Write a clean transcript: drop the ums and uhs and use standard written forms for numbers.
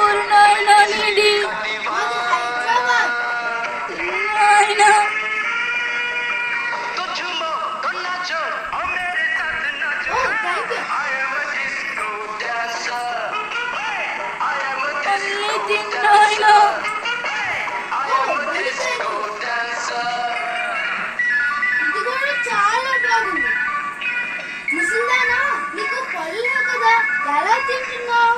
ఊరు నాయన నీది? నాయన నాయన చాలా బాగుంది. ముసల్దానా, నీకు పళ్ళు కదా, ఎలా తింటున్నావు?